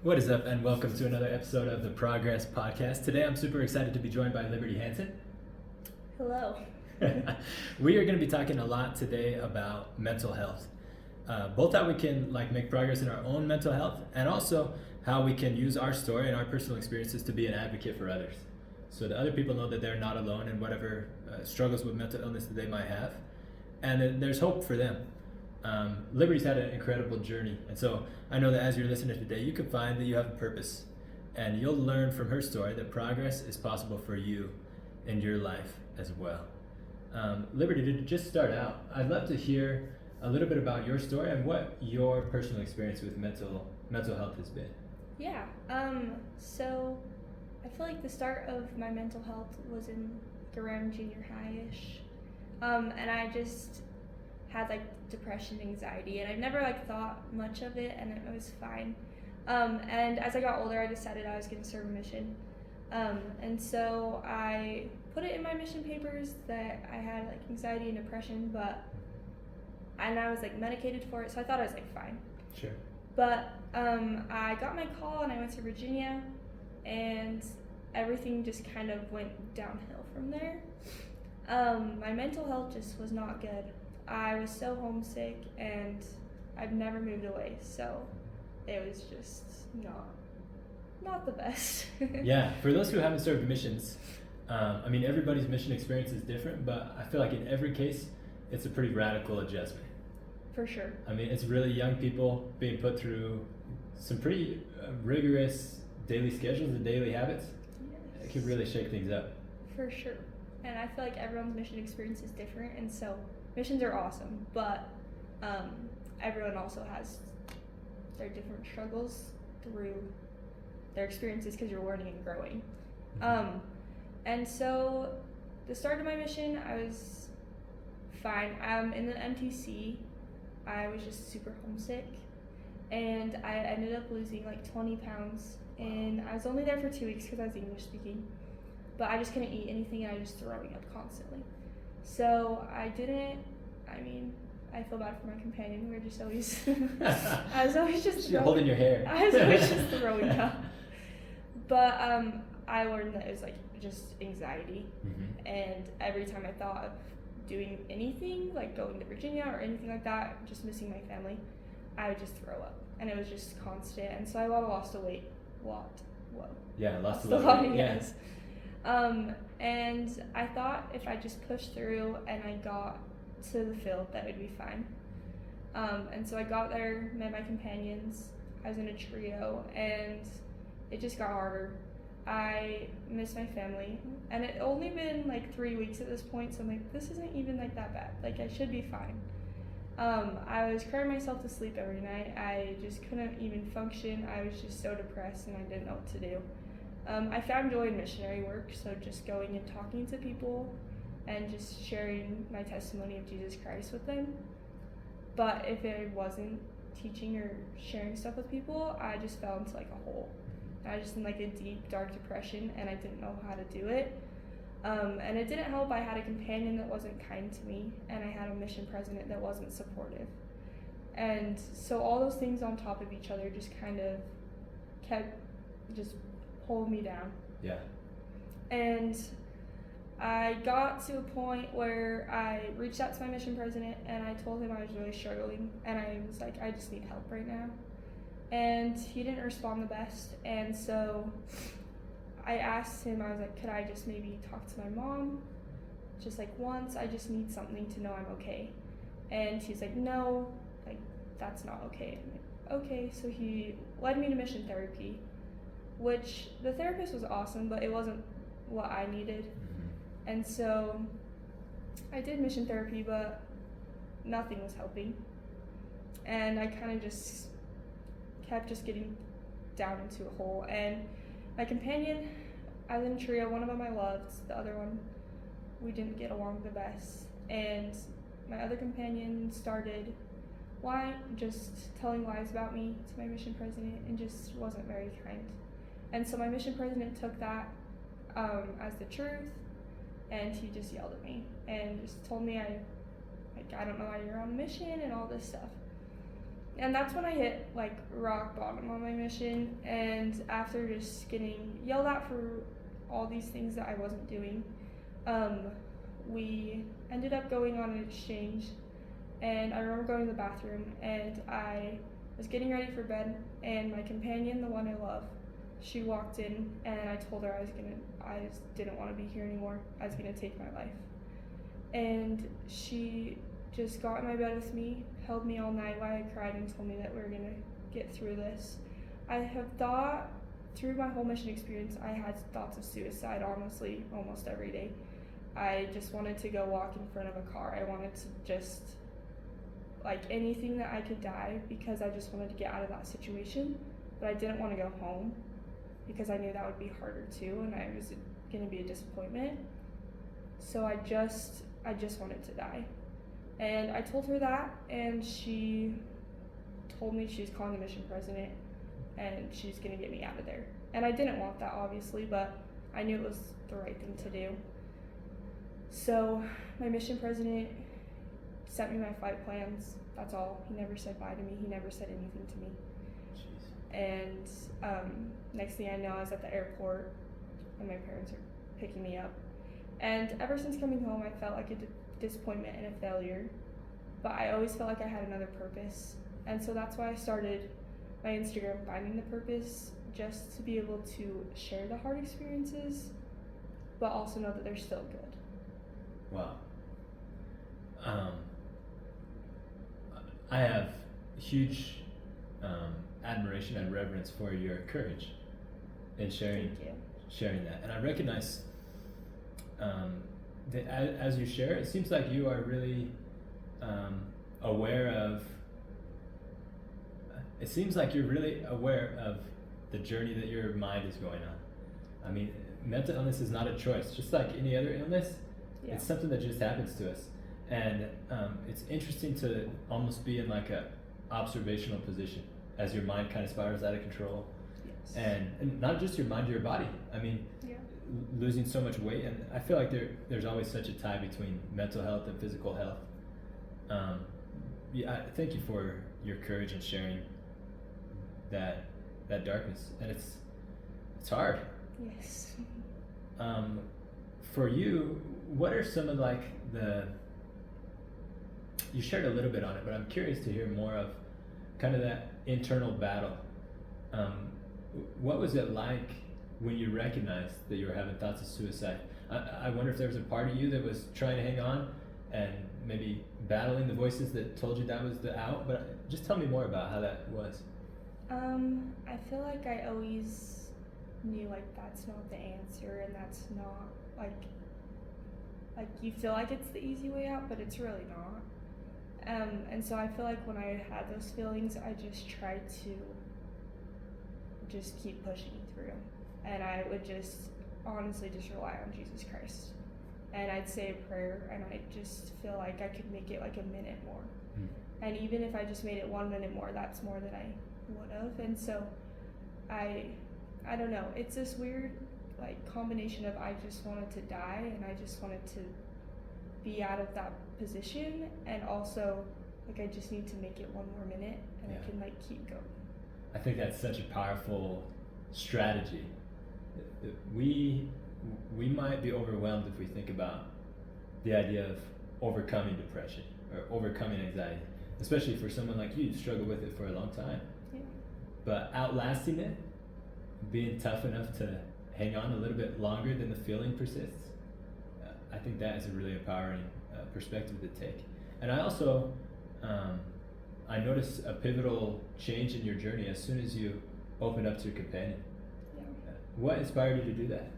What is up, and welcome to another episode of the Progress Podcast. Today I'm super excited to be joined by Liberty Hansen. Hello. We are going to be talking a lot today about mental health. Both how we can make progress in our own mental health, and also how we can use our story and our personal experiences to be an advocate for others, so that other people know that they're not alone in whatever struggles with mental illness that they might have, and that there's hope for them. Liberty's had an incredible journey, and so I know that as you're listening today, you can find that you have a purpose, and you'll learn from her story that progress is possible for you in your life as well. Liberty, to just start out, I'd love to hear a little bit about your story and what your personal experience with mental health has been. Yeah. So I feel like the start of my mental health was in around junior high-ish. And I just had depression, anxiety, and I never thought much of it, and it was fine. And as I got older, I decided I was going to serve a mission. And so I put it in my mission papers that I had anxiety and depression, and I was medicated for it, so I thought I was fine. Sure. But I got my call and I went to Virginia, and everything just kind of went downhill from there. My mental health just was not good. I was so homesick, and I've never moved away, so it was just not the best. Yeah, for those who haven't served missions, everybody's mission experience is different, but I feel like in every case, it's a pretty radical adjustment. For sure. It's really young people being put through some pretty rigorous daily schedules and daily habits. Yes. It can really shake things up. For sure. And I feel like everyone's mission experience is different, and so missions are awesome, but everyone also has their different struggles through their experiences because you're learning and growing. Mm-hmm. And so the start of my mission, I was fine. In the MTC, I was just super homesick, and I ended up losing 20 pounds, and I was only there for 2 weeks because I was English speaking, but I just couldn't eat anything, and I was just throwing up constantly. So I feel bad for my companion. We were just always, I was always just You're holding your hair. I was always just throwing up. But I learned that it was just anxiety, Mm-hmm. and every time I thought of doing anything, going to Virginia or anything like that, just missing my family, I would just throw up, and it was just constant, and so I lost a weight. Yeah, lost a lot lot. of weight, Yeah. yes. And I thought if I just pushed through and I got to the field, that would be fine. And so I got there, met my companions, I was in a trio, and it just got harder. I missed my family, and it only been 3 weeks at this point, so I'm this isn't even that bad. I should be fine. I was crying myself to sleep every night. I just couldn't even function. I was just so depressed, and I didn't know what to do. I found joy in missionary work, so just going and talking to people and just sharing my testimony of Jesus Christ with them. But if it wasn't teaching or sharing stuff with people, I just fell into a hole. I was just in a deep, dark depression, and I didn't know how to do it. And it didn't help. I had a companion that wasn't kind to me, and I had a mission president that wasn't supportive. And so all those things on top of each other just kind of kept just pulling me down. Yeah. And I got to a point where I reached out to my mission president, and I told him I was really struggling, and I was I just need help right now. And he didn't respond the best, and so I asked him, I was could I just maybe talk to my mom just once? I just need something to know I'm okay. And he's no, that's not okay. I'm okay. So he led me to mission therapy, which the therapist was awesome, but it wasn't what I needed. Mm-hmm. And so I did mission therapy, but nothing was helping. And I kind of just kept getting down into a hole. And my companion, I was in a trio. One of them I loved, the other one we didn't get along the best. And my other companion started just telling lies about me to my mission president, and just wasn't very kind. And so my mission president took that as the truth, and he just yelled at me and just told me I don't know why you're on a mission and all this stuff. And that's when I hit like rock bottom on my mission. And after just getting yelled at for all these things that I wasn't doing, we ended up going on an exchange. And I remember going to the bathroom, and I was getting ready for bed, and my companion, the one I love, she walked in, and I told her I just didn't want to be here anymore. I was gonna take my life. And she just got in my bed with me, held me all night while I cried, and told me that we were gonna get through this. I have thought, through my whole mission experience, I had thoughts of suicide, honestly, almost every day. I just wanted to go walk in front of a car. I wanted to just, like, anything that I could die, because I just wanted to get out of that situation. But I didn't want to go home because I knew that would be harder too, and I was going to be a disappointment. So I just wanted to die. And I told her that, and she told me she was calling the mission president and she's going to get me out of there. And I didn't want that, obviously, but I knew it was the right thing to do. So my mission president sent me my flight plans. That's all. He never said bye to me. He never said anything to me. Jeez. And next thing I know, I was at the airport and my parents are picking me up. And ever since coming home, I felt like a disappointment and a failure. But I always felt like I had another purpose. And so that's why I started my Instagram, Finding the Purpose, just to be able to share the hard experiences, but also know that they're still good. Wow. I have huge admiration and reverence for your courage in sharing that, and I recognize that as you share, it seems like you are really aware of. It seems like you're really aware of the journey that your mind is going on. I mean, mental illness is not a choice, just like any other illness. Yeah. It's something that just happens to us, and it's interesting to almost be in like a observational position as your mind kind of spirals out of control. Yes. And not just your mind, your body. I mean, losing so much weight, and I feel like there's always such a tie between mental health and physical health. I thank you for your courage in sharing that darkness, and it's hard. Yes. For you, what are some of like you shared a little bit on it, but I'm curious to hear more of kind of that internal battle. What was it like when you recognized that you were having thoughts of suicide? I wonder if there was a part of you that was trying to hang on and maybe battling the voices that told you that was the out, but just tell me more about how that was. I feel like I always knew like that's not the answer, and that's not like you feel like it's the easy way out, but it's really not. And so I feel like when I had those feelings, I just tried to just keep pushing through, and I would just honestly just rely on Jesus Christ, and I'd say a prayer, and I just feel like I could make it like a minute more. And even if I just made it 1 minute more, that's more than I would have. And so I don't know, it's this weird like combination of I just wanted to die, and I just wanted to be out of that position, and also like I just need to make it 1 more minute, and I can like keep going. I think that's such a powerful strategy. We might be overwhelmed if we think about the idea of overcoming depression or overcoming anxiety, especially for someone like you who struggled with it for a long time. Yeah. But outlasting it, being tough enough to hang on a little bit longer than the feeling persists, I think that is a really empowering perspective to take. And I also, I noticed a pivotal change in your journey as soon as you opened up to your companion. Yeah. What inspired you to do that?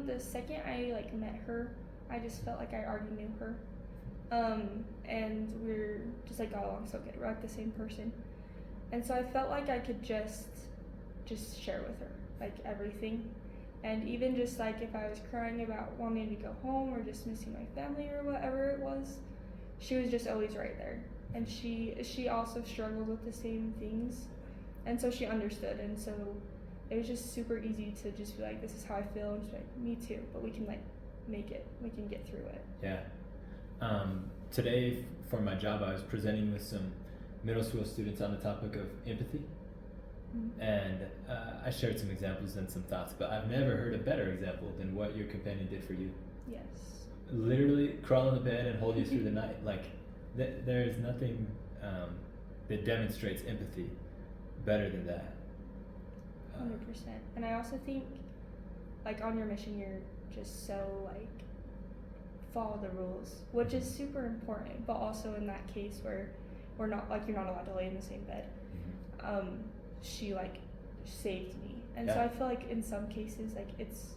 The second I like met her, I just felt like I already knew her. And we're just like got along so good. We're like the same person. And so I felt like I could just share with her like everything. And even just like if I was crying about wanting to go home or just missing my family or whatever it was, she was just always right there. And she also struggled with the same things, and so she understood. And so it was just super easy to just be like, this is how I feel, and she's like, me too, but we can like make it, we can get through it. Yeah. Today for my job, I was presenting with some middle school students on the topic of empathy. Mm. And I shared some examples and some thoughts, but I've never heard a better example than what your companion did for you. Yes. Literally crawl in the bed and hold you through the night. Like, there is nothing that demonstrates empathy better than that. 100%. And I also think, like, on your mission, you're just so, like, follow the rules, which is super important, but also in that case where we're not, like, you're not allowed to lay in the same bed. She, like, saved me. And so Yeah. I feel like in some cases, like, it's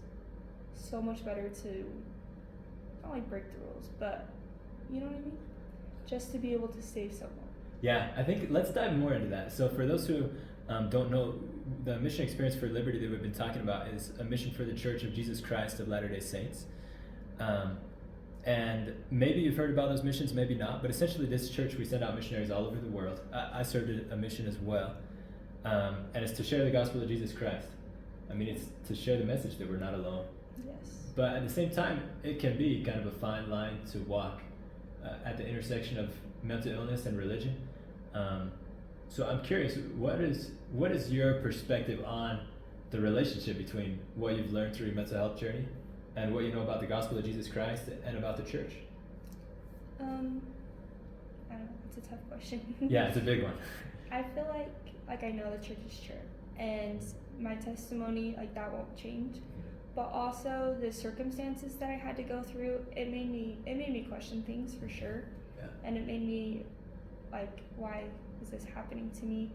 so much better to not, like, break the rules, but, you know what I mean? Just to be able to save someone. Yeah, I think let's dive more into that. So for those who don't know, the Mission Experience for Liberty that we've been talking about is a mission for the Church of Jesus Christ of Latter-day Saints. And maybe you've heard about those missions, maybe not, but essentially this church, we send out missionaries all over the world. I served a mission as well. And it's to share the gospel of Jesus Christ. I mean, it's to share the message that we're not alone. Yes. But at the same time, it can be kind of a fine line to walk at the intersection of mental illness and religion. So I'm curious, what is your perspective on the relationship between what you've learned through your mental health journey and what you know about the gospel of Jesus Christ and about the church? I don't know, it's a tough question. Yeah, it's a big one. I feel like I know the church is true, and my testimony, like, that won't change. But also the circumstances that I had to go through, it made me question things for sure. Yeah. And it made me like, why is this happening to me?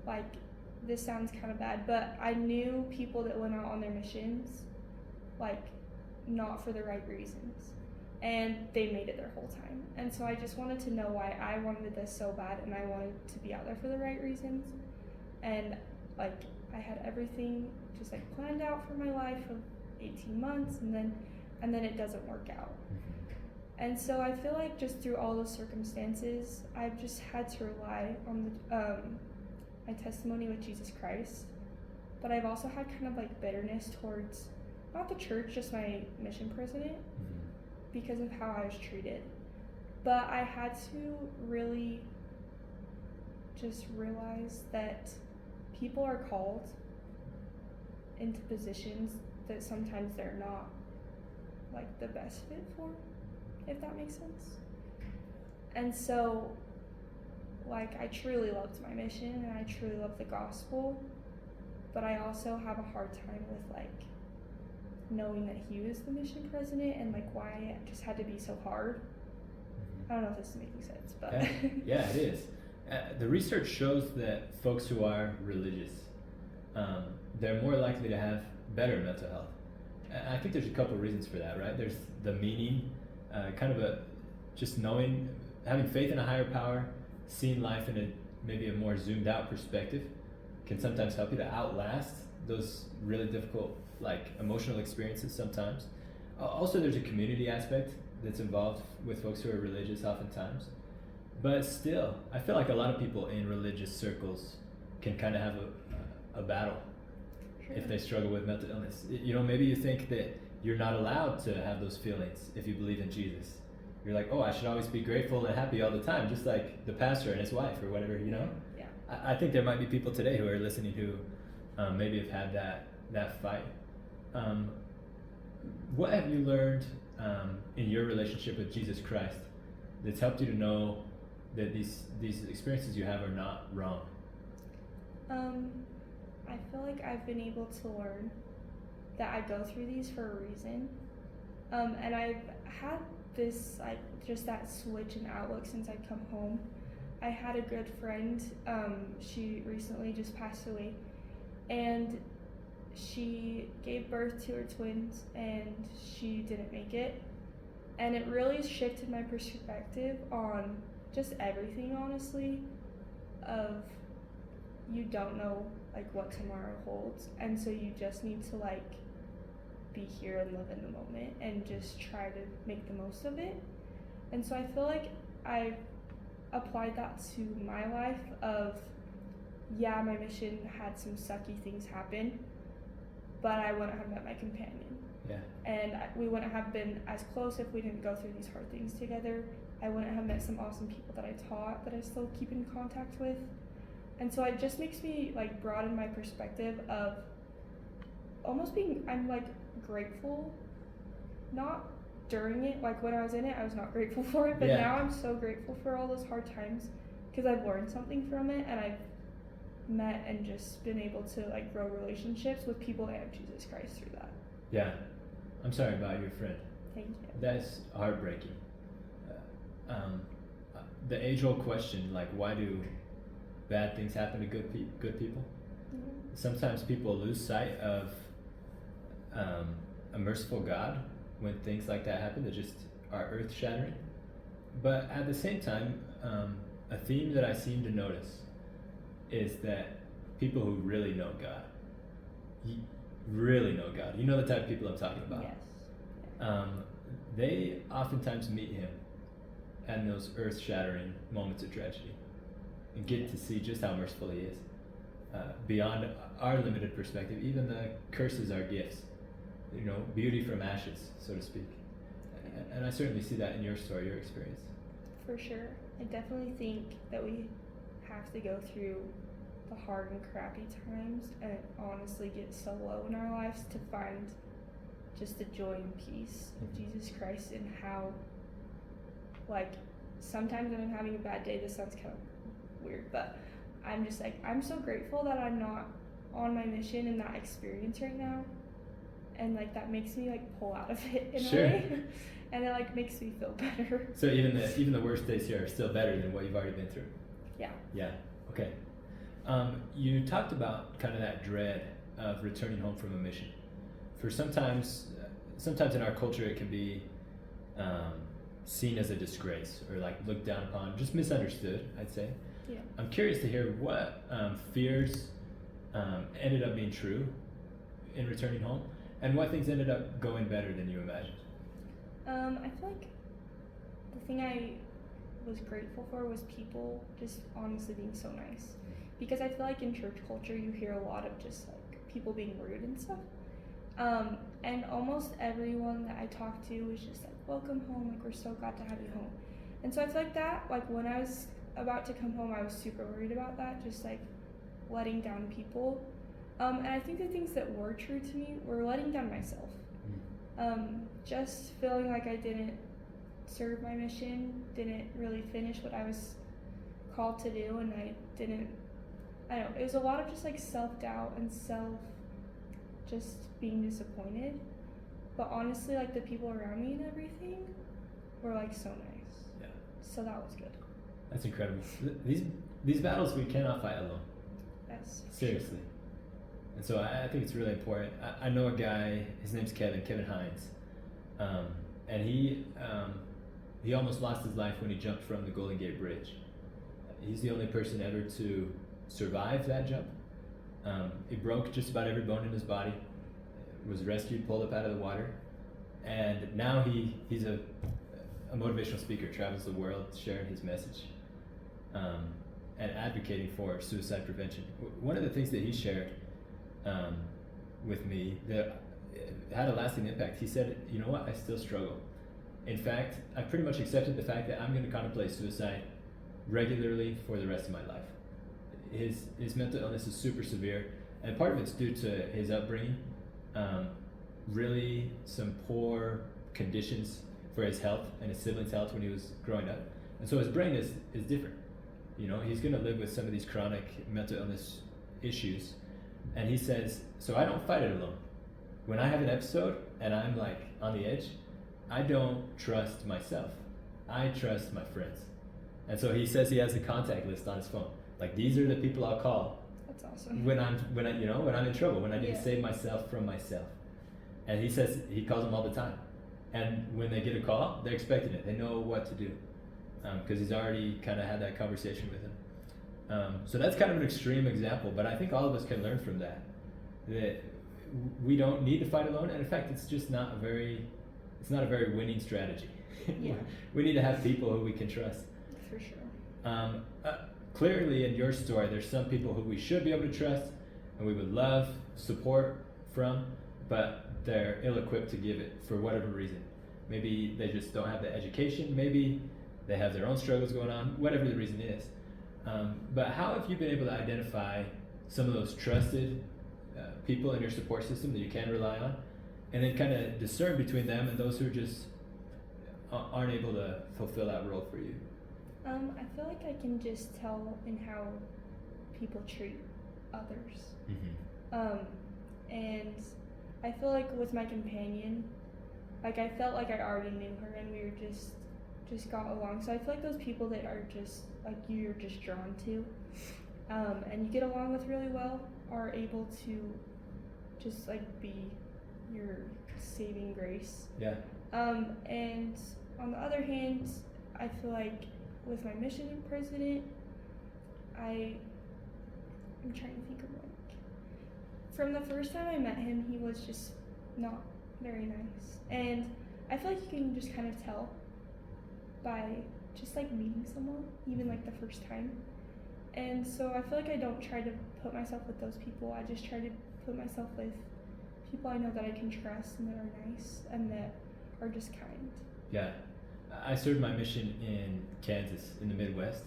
Like, this sounds kind of bad, but I knew people that went out on their missions, like, not for the right reasons, and they made it their whole time. And so I just wanted to know why I wanted this so bad, and I wanted to be out there for the right reasons. And, like, I had everything just, like, planned out for my life of 18 months, and then it doesn't work out. And so I feel like just through all those circumstances, I've just had to rely on my testimony with Jesus Christ. But I've also had kind of, like, bitterness towards not the church, just my mission president, because of how I was treated. But I had to really just realize that people are called into positions that sometimes they're not, like, the best fit for, if that makes sense. And so, like, I truly loved my mission and I truly loved the gospel, but I also have a hard time with, like, knowing that he was the mission president and, like, why it just had to be so hard. I don't know if this is making sense, but Yeah, it is. The research shows that folks who are religious, they're more likely to have better mental health. And I think there's a couple reasons for that, right? There's the meaning, kind of just knowing, having faith in a higher power, seeing life in maybe a more zoomed out perspective can sometimes help you to outlast those really difficult, like, emotional experiences sometimes. Also, there's a community aspect that's involved with folks who are religious oftentimes. But still, I feel like a lot of people in religious circles can kind of have a battle if they struggle with mental illness. You know, maybe you think that you're not allowed to have those feelings if you believe in Jesus. You're like, oh, I should always be grateful and happy all the time, just like the pastor and his wife or whatever, you know? Yeah. I think there might be people today who are listening who maybe have had that fight. What have you learned in your relationship with Jesus Christ that's helped you to know that these experiences you have are not wrong? I feel like I've been able to learn that I go through these for a reason. And I've had this, like, just that switch in outlook since I've come home. I had a good friend, she recently just passed away, and she gave birth to her twins and she didn't make it. And it really shifted my perspective on just everything, honestly, of you don't know, like, what tomorrow holds, and so you just need to, like, be here and live in the moment and just try to make the most of it. And so I feel like I applied that to my life of, yeah, my mission had some sucky things happen, but I wouldn't have met my companion. Yeah. And we wouldn't have been as close if we didn't go through these hard things together. I wouldn't have met some awesome people that I taught that I still keep in contact with. And so it just makes me like broaden my perspective of almost being, I'm like grateful, not during it, like when I was in it, I was not grateful for it, but Yeah. now I'm so grateful for all those hard times because I've learned something from it, and I've met and just been able to like grow relationships with people and Jesus Christ through that. Yeah. I'm sorry about your friend. Thank you. That's heartbreaking. The age-old question, like, why do bad things happen to good people? Mhm. Sometimes people lose sight of a merciful God when things like that happen that just are earth-shattering. But at the same time, a theme that I seem to notice is that people who really know God, really know God, you know the type of people I'm talking about. Yes. They oftentimes meet Him in those earth-shattering moments of tragedy and get to see just how merciful He is. Beyond our limited perspective, even the curses are gifts. You know, beauty from ashes, so to speak. And I certainly see that in your story, your experience. For sure. I definitely think that we have to go through the hard and crappy times and honestly get so low in our lives to find just the joy and peace of Jesus Christ, and how, like, sometimes when I'm having a bad day, this sounds kind of weird, but I'm just like, I'm so grateful that I'm not on my mission in that experience right now. And like that makes me like pull out of it in Sure. a way, and it like makes me feel better. So even the worst days here are still better than what you've already been through. Yeah. Yeah. Okay. You talked about kind of that dread of returning home from a mission. For sometimes in our culture it can be seen as a disgrace or like looked down upon, just misunderstood, I'd say. Yeah. I'm curious to hear what fears ended up being true in returning home, and what things ended up going better than you imagined. I feel like the thing I was grateful for was people just honestly being so nice. Because I feel like in church culture you hear a lot of just like people being rude and stuff. And almost everyone that I talked to was just like, welcome home, like we're so glad to have you home. And so I feel like that, like when I was about to come home, I was super worried about that, just like letting down people. And I think the things that were true to me were letting down myself. Just feeling like I didn't serve my mission, didn't really finish what I was called to do, and I don't know, it was a lot of just like self-doubt and just being disappointed. But honestly, like the people around me and everything were like so nice. Yeah. So that was good. That's incredible. These battles we cannot fight alone. Yes. Seriously. And so I think it's really important. I know a guy, his name's Kevin Hines, and he almost lost his life when he jumped from the Golden Gate Bridge. He's the only person ever to survive that jump. He broke just about every bone in his body, was rescued, pulled up out of the water, and now he's a motivational speaker, travels the world sharing his message and advocating for suicide prevention. One of the things that he shared with me that had a lasting impact, he said, you know what, I still struggle. In fact, I pretty much accepted the fact that I'm going to contemplate suicide regularly for the rest of my life. His mental illness is super severe, and part of it's due to his upbringing, really some poor conditions for his health and his siblings' health when he was growing up. And so his brain is different. You know, he's going to live with some of these chronic mental illness issues. And he says, so I don't fight it alone. When I have an episode and I'm like on the edge, I don't trust myself. I trust my friends. And so he says he has a contact list on his phone. Like, these are the people I'll call. That's awesome. When I'm in trouble, when I need to Yeah. save myself from myself. And he says he calls them all the time. And when they get a call, they're expecting it. They know what to do. Because he's already kind of had that conversation with him. So that's kind of an extreme example, but I think all of us can learn from that. That we don't need to fight alone, and in fact, it's not a very winning strategy. Yeah. We need to have people who we can trust. For sure. Clearly, in your story, there's some people who we should be able to trust, and we would love support from. but they're ill-equipped to give it for whatever reason. Maybe they just don't have the education, maybe they have their own struggles going on, whatever the reason is. But how have you been able to identify some of those trusted people in your support system that you can rely on, and then kind of discern between them and those who just aren't able to fulfill that role for you? I feel like I can just tell in how people treat others. And I feel like with my companion, like I felt like I already knew her and we were just got along. So I feel like those people that are just like you're just drawn to, and you get along with really well, are able to just like be your saving grace. Yeah. And on the other hand, I feel like with my mission president, I'm trying to think of like, from the first time I met him, he was just not very nice. And I feel like you can just kind of tell by just like meeting someone, even like the first time. And so I feel like I don't try to put myself with those people. I just try to put myself with people I know that I can trust and that are nice and that are just kind. Yeah. I served my mission in Kansas in the Midwest,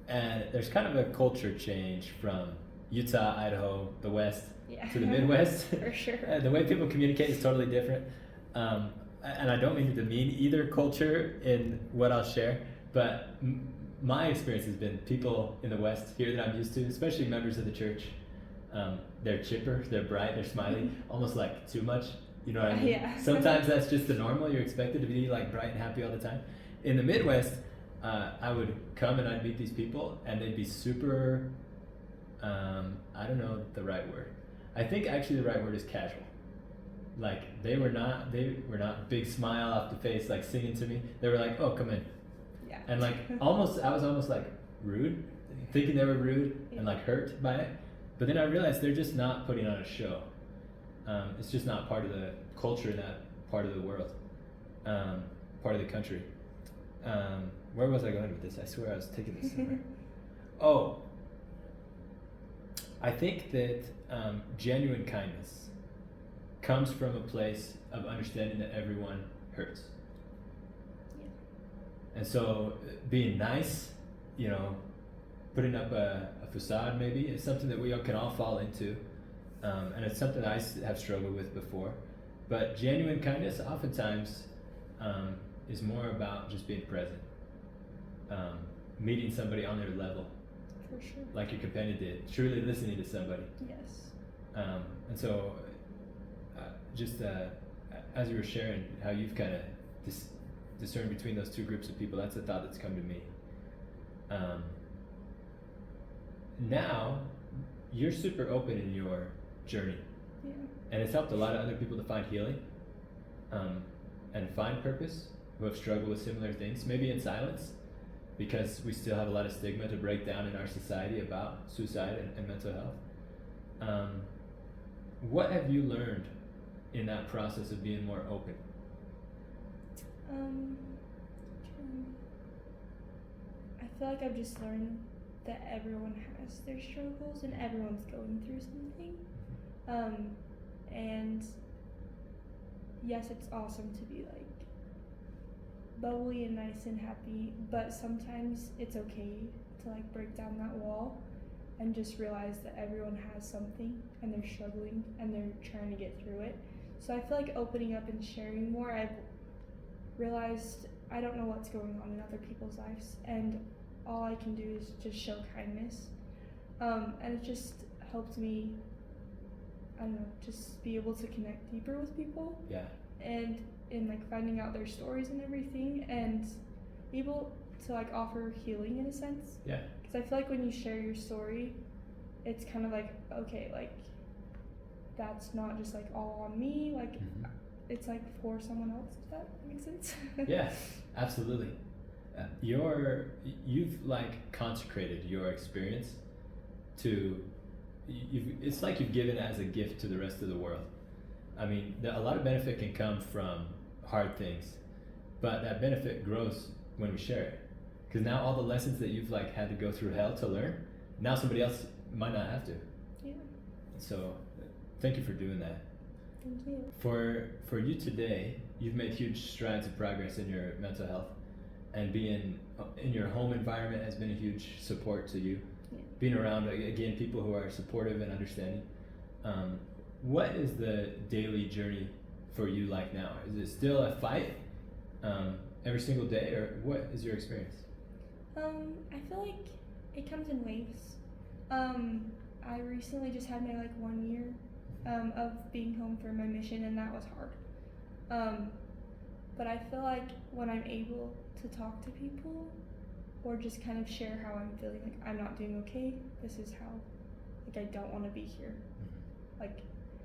and there's kind of a culture change from Utah, Idaho, the West, to the Midwest. For sure. The way people communicate is totally different. And I don't mean to demean either culture in what I'll share, but my experience has been people in the West here that I'm used to, especially members of the church, they're chipper, they're bright, they're smiley, almost like too much. You know what I mean? Yeah. Sometimes that's just the normal. You're expected to be like bright and happy all the time. In the Midwest, I would come and I'd meet these people and they'd be super, I don't know the right word. I think actually the right word is casual. Like they were not big smile off the face, like singing to me. They were like, oh, come in. Yeah. And like I was almost like rude, thinking they were rude and like hurt by it. But then I realized they're just not putting on a show. It's just not part of the culture in that part of the world, part of the country. Where was I going with this? I swear I was taking this somewhere. Oh, I think that genuine kindness comes from a place of understanding that everyone hurts. Yeah. And so being nice, putting up a facade maybe is something that we can all fall into. And it's something I have struggled with before. But genuine kindness oftentimes is more about just being present. Meeting somebody on their level. For sure. Like your companion did. Truly listening to somebody. Yes. And so as you were sharing how you've kind of discerned between those two groups of people, that's a thought that's come to me. Now, you're super open in your journey. Yeah. And it's helped a lot of other people to find healing and find purpose who have struggled with similar things, maybe in silence, because we still have a lot of stigma to break down in our society about suicide and mental health. What have you learned in that process of being more open? I feel like I've just learned that everyone has their struggles and everyone's going through something. And yes, it's awesome to be like bubbly and nice and happy, but sometimes it's okay to like break down that wall and just realize that everyone has something and they're struggling and they're trying to get through it. So I feel like opening up and sharing more, I've realized I don't know what's going on in other people's lives, and all I can do is just show kindness. And it just helped me, I don't know, just be able to connect deeper with people. Yeah. And in like finding out their stories and everything, and able to like offer healing in a sense. Yeah. Because I feel like when you share your story, it's kind of like, okay, like that's not just like all on me, like it's like for someone else, if that makes sense. Yeah, absolutely. You've like consecrated your experience to, it's like you've given it as a gift to the rest of the world. I mean, a lot of benefit can come from hard things, but that benefit grows when we share it. Because now all the lessons that you've like had to go through hell to learn, now somebody else might not have to. Yeah. So, thank you for doing that. Thank you. For you today, you've made huge strides of progress in your mental health, and being in your home environment has been a huge support to you. Yeah. Being around again people who are supportive and understanding. What is the daily journey for you like now? Is it still a fight every single day, or what is your experience? I feel like it comes in waves. I recently just had my 1 year of being home for my mission, and that was hard. But I feel like when I'm able to talk to people or just kind of share how I'm feeling, I'm not doing okay, this is how, I don't want to be here.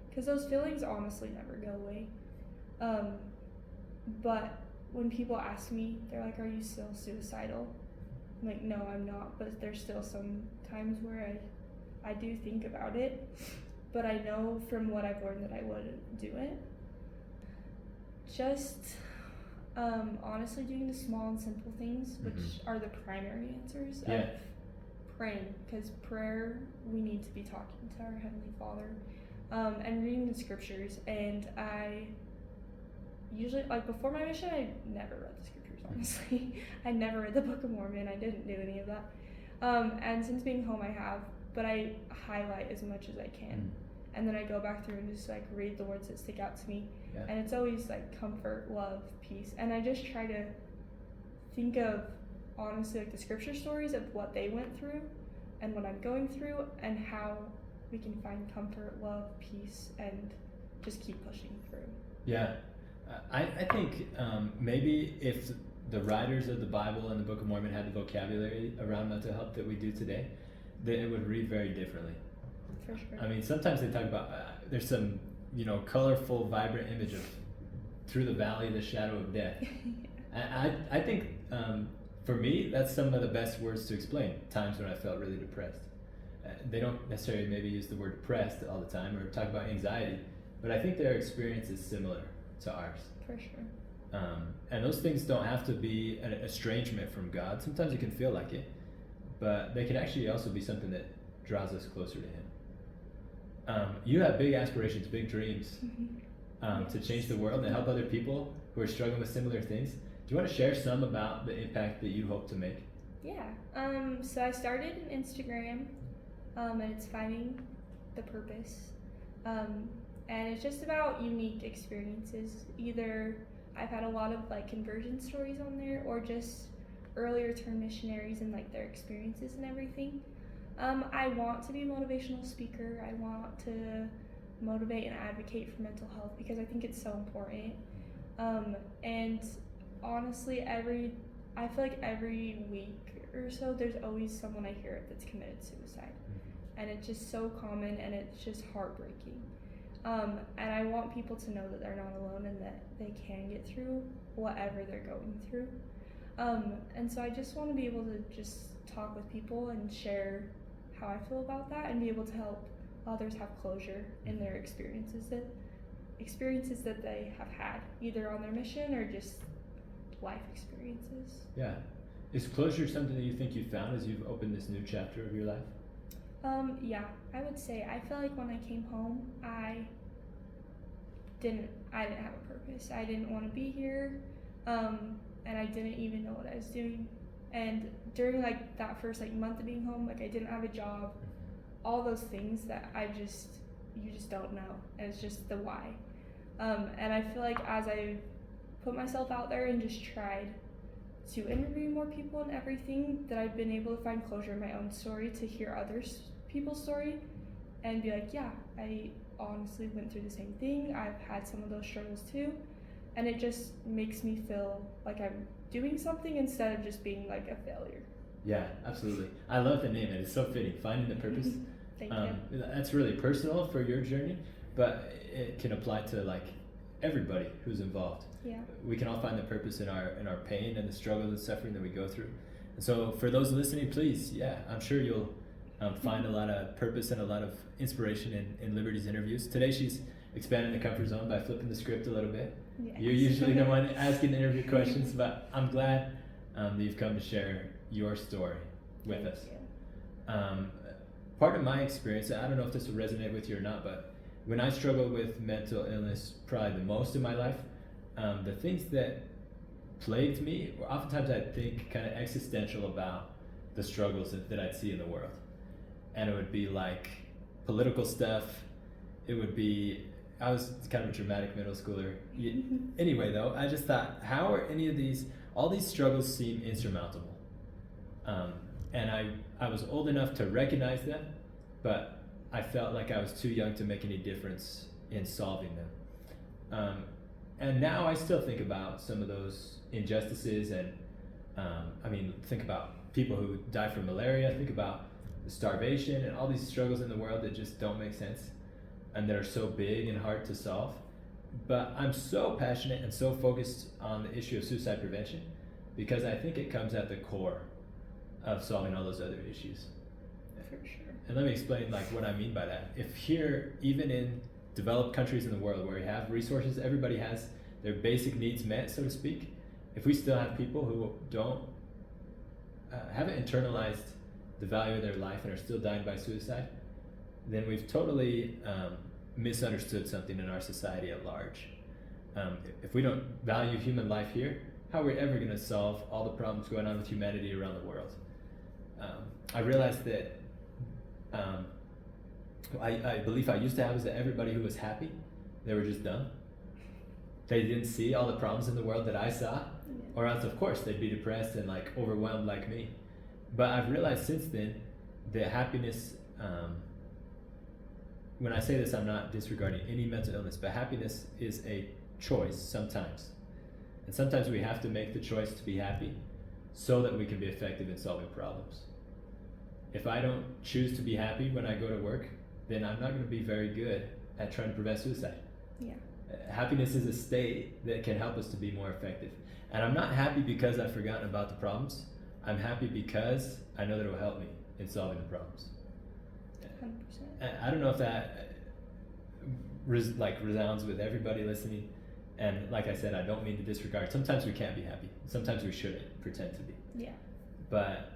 Because those feelings honestly never go away. But when people ask me, they're like, are you still suicidal? I'm like, no, I'm not, but there's still some times where I do think about it, but I know from what I've learned that I wouldn't do it. Just honestly doing the small and simple things, which are the primary answers of praying, because prayer, we need to be talking to our Heavenly Father, and reading the scriptures. And I usually, before my mission, I never read the scriptures, honestly. I never read the Book of Mormon. I didn't do any of that. And since being home, I have, but I highlight as much as I can. And then I go back through and just read the words that stick out to me. Yeah. And it's always comfort, love, peace. And I just try to think of, honestly, the scripture stories of what they went through and what I'm going through, and how we can find comfort, love, peace, and just keep pushing through. Yeah. I think maybe if the writers of the Bible and the Book of Mormon had the vocabulary around mental health that we do today, then it would read very differently. For sure. I mean, sometimes they talk about there's some colorful, vibrant image of through the valley of the shadow of death. I think for me that's some of the best words to explain times when I felt really depressed. They don't necessarily maybe use the word depressed all the time or talk about anxiety, but I think their experience is similar to ours. For sure. And those things don't have to be an estrangement from God. Sometimes it can feel like it, but they can actually also be something that draws us closer to Him. You have big aspirations, big dreams to change the world and help other people who are struggling with similar things. Do you want to share some about the impact that you hope to make? Yeah. So I started an Instagram, and it's Finding the Purpose. And it's just about unique experiences. Either I've had a lot of conversion stories on there, or just earlier term missionaries and their experiences and everything. I want to be a motivational speaker. I want to motivate and advocate for mental health because I think it's so important. And honestly, I feel like every week or so, there's always someone I hear that's committed suicide. And it's just so common, and it's just heartbreaking. And I want people to know that they're not alone and that they can get through whatever they're going through. And so I just want to be able to just talk with people and share how I feel about that, and be able to help others have closure in their experiences that they have had, either on their mission or just life experiences. Yeah. Is closure something that you think you found as you've opened this new chapter of your life? Yeah, I would say I felt like when I came home, I didn't have a purpose. I didn't want to be here, and I didn't even know what I was doing. And during that first month of being home, I didn't have a job, all those things that you just don't know, and it's just the why. And I feel like as I put myself out there and just tried to interview more people and everything, that I've been able to find closure in my own story, to hear people's story and be like, yeah, I honestly went through the same thing. I've had some of those struggles too. And it just makes me feel like I'm doing something instead of just being a failure. Yeah, absolutely. I love the name, and it's so fitting. Finding the Purpose. Thank you. That's really personal for your journey, but it can apply to everybody who's involved. Yeah. We can all find the purpose in our pain and the struggle and suffering that we go through. And so for those listening, please, I'm sure you'll find a lot of purpose and a lot of inspiration in Liberty's interviews. Today she's expanding the comfort zone by flipping the script a little bit. Yes. You're usually the one asking the interview questions, but I'm glad that you've come to share your story with Thank us. you. Part of my experience, I don't know if this will resonate with you or not, but when I struggled with mental illness probably the most in my life, the things that plagued me were oftentimes I'd think kind of existential about the struggles that I'd see in the world. And it would be like political stuff. It would be, I was kind of a dramatic middle schooler. Anyway, though, I just thought, how are any of these, all these struggles seem insurmountable. And I was old enough to recognize them, but I felt like I was too young to make any difference in solving them. And now I still think about some of those injustices and, think about people who die from malaria, think about starvation and all these struggles in the world that just don't make sense and that are so big and hard to solve. But I'm so passionate and so focused on the issue of suicide prevention because I think it comes at the core of solving all those other issues. For sure. And let me explain what I mean by that. If here, even in developed countries in the world where we have resources, everybody has their basic needs met, so to speak, if we still have people who don't haven't internalized the value of their life and are still dying by suicide, then we've totally misunderstood something in our society at large. If we don't value human life here, how are we ever going to solve all the problems going on with humanity around the world? I realized that I belief I used to have is that everybody who was happy, they were just dumb. They didn't see all the problems in the world that I saw, or else of course they'd be depressed and overwhelmed like me. But I've realized since then that happiness, when I say this, I'm not disregarding any mental illness, but happiness is a choice sometimes. And sometimes we have to make the choice to be happy so that we can be effective in solving problems. If I don't choose to be happy when I go to work, then I'm not going to be very good at trying to prevent suicide. Yeah. Happiness is a state that can help us to be more effective. And I'm not happy because I've forgotten about the problems. I'm happy because I know that it will help me in solving the problems. 100%. I don't know if that resounds with everybody listening. And like I said, I don't mean to disregard. Sometimes we can't be happy. Sometimes we shouldn't pretend to be. Yeah. But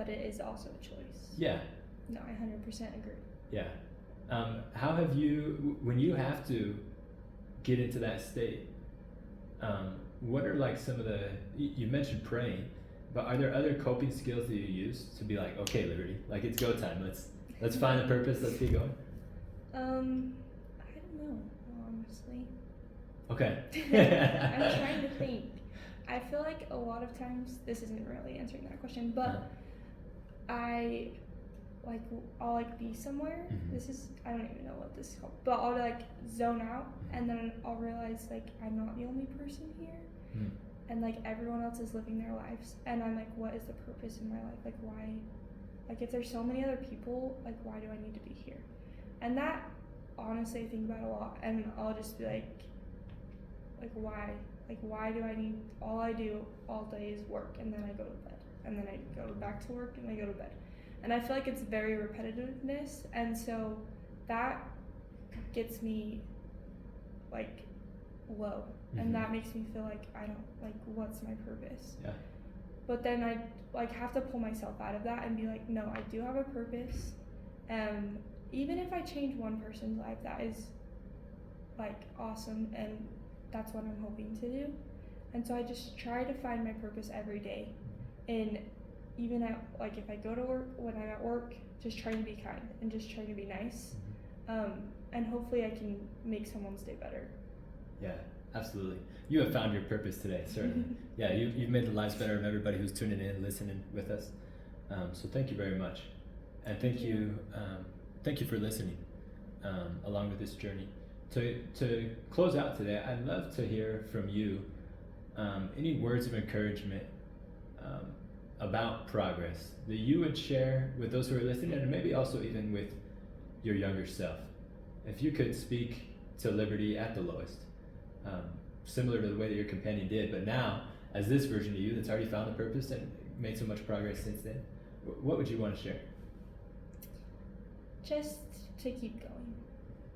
it is also a choice. Yeah. No, I 100% agree. Yeah. How have you, when you have to get into that state, what are some of the, you mentioned praying, but are there other coping skills that you use to be like, okay, Liberty, it's go time. Let's find the purpose. Let's get going. I don't know, honestly. Okay. I'm trying to think. I feel like a lot of times, this isn't really answering that question, but I'll be somewhere. I don't even know what this is called, but I'll zone out, and then I'll realize I'm not the only person here, and everyone else is living their lives, and I'm what is the purpose in my life? Why? If there's so many other people, why do I need to be here? And that, honestly, I think about a lot, and I'll just be why? Why do I need, all I do all day is work, and then I go to bed, and then I go back to work, and I go to bed. And I feel it's very repetitiveness, and so that gets me low, and that makes me feel I don't, what's my purpose? Yeah. But then I have to pull myself out of that and be no, I do have a purpose. Even if I change one person's life, that is awesome, and that's what I'm hoping to do. And so I just try to find my purpose every day, and even at if I go to work, when I'm at work, just trying to be kind and just trying to be nice, and hopefully I can make someone's day better. Yeah, absolutely. You have found your purpose today, certainly. Yeah, you've made the lives better of everybody who's tuning in, listening with us. So thank you very much, and thank you for listening along with this journey. To close out today, I'd love to hear from you any words of encouragement about progress that you would share with those who are listening, and maybe also even with your younger self. If you could speak to Liberty at the lowest, similar to the way that your companion did, but now as this version of you that's already found the purpose and made so much progress since then, what would you want to share? Just to keep going.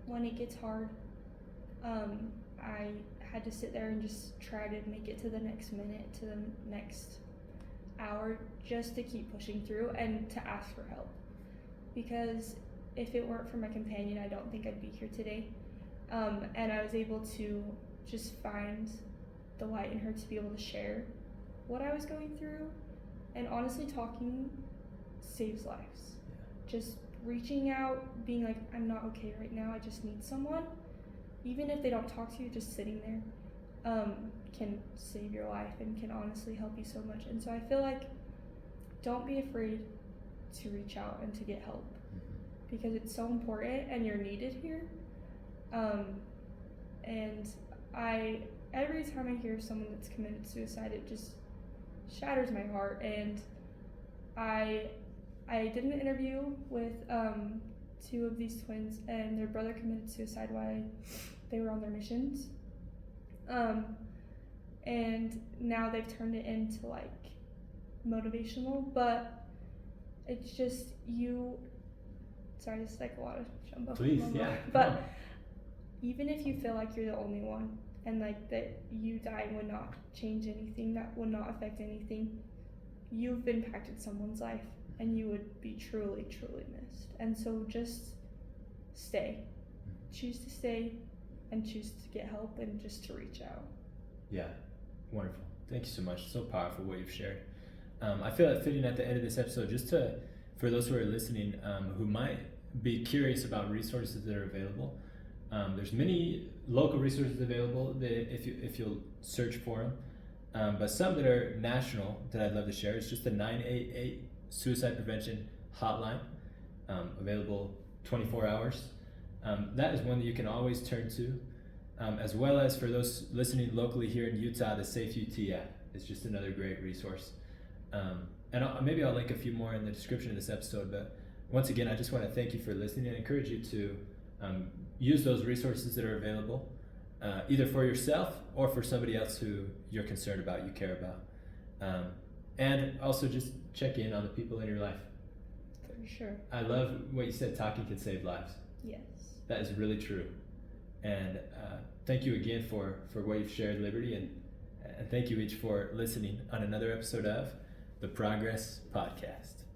When it gets hard, I had to sit there and just try to make it to the next minute, to the next hour, just to keep pushing through and to ask for help. Because if it weren't for my companion, I don't think I'd be here today. And I was able to just find the light in her to be able to share what I was going through. And honestly, talking saves lives. Just reaching out, being like, I'm not okay right now, I just need someone. Even if they don't talk to you, just sitting there can save your life and can honestly help you so much. And so I feel like don't be afraid to reach out and to get help, because it's so important and you're needed here. And every time I hear someone that's committed suicide, it just shatters my heart. And I did an interview with 2 of these twins, and their brother committed suicide while they were on their missions. And now they've turned it into like motivational, but it's just sorry, it's like a lot of jumbo. Please, yeah. But even if you feel like you're the only one, and like that you dying would not change anything, that would not affect anything, you've impacted someone's life, and you would be truly, truly missed. And so just stay. Choose to stay and choose to get help and just to reach out. Yeah, wonderful. Thank you so much. So powerful what you've shared. I feel it fitting at the end of this episode just for those who are listening who might be curious about resources that are available. There's many local resources available that if you'll search for them, but some that are national that I'd love to share. It's just the 988 Suicide Prevention Hotline, available 24 hours. That is one that you can always turn to, as well as for those listening locally here in Utah, the Safe UT app is just another great resource. And maybe I'll link a few more in the description of this episode, but once again, I just want to thank you for listening and encourage you to use those resources that are available, either for yourself or for somebody else who you're concerned about, you care about. And also just check in on the people in your life. For sure. I love what you said, talking can save lives. Yes. That is really true. And thank you again for what you've shared, Liberty, and thank you each for listening on another episode of the Progress Podcast.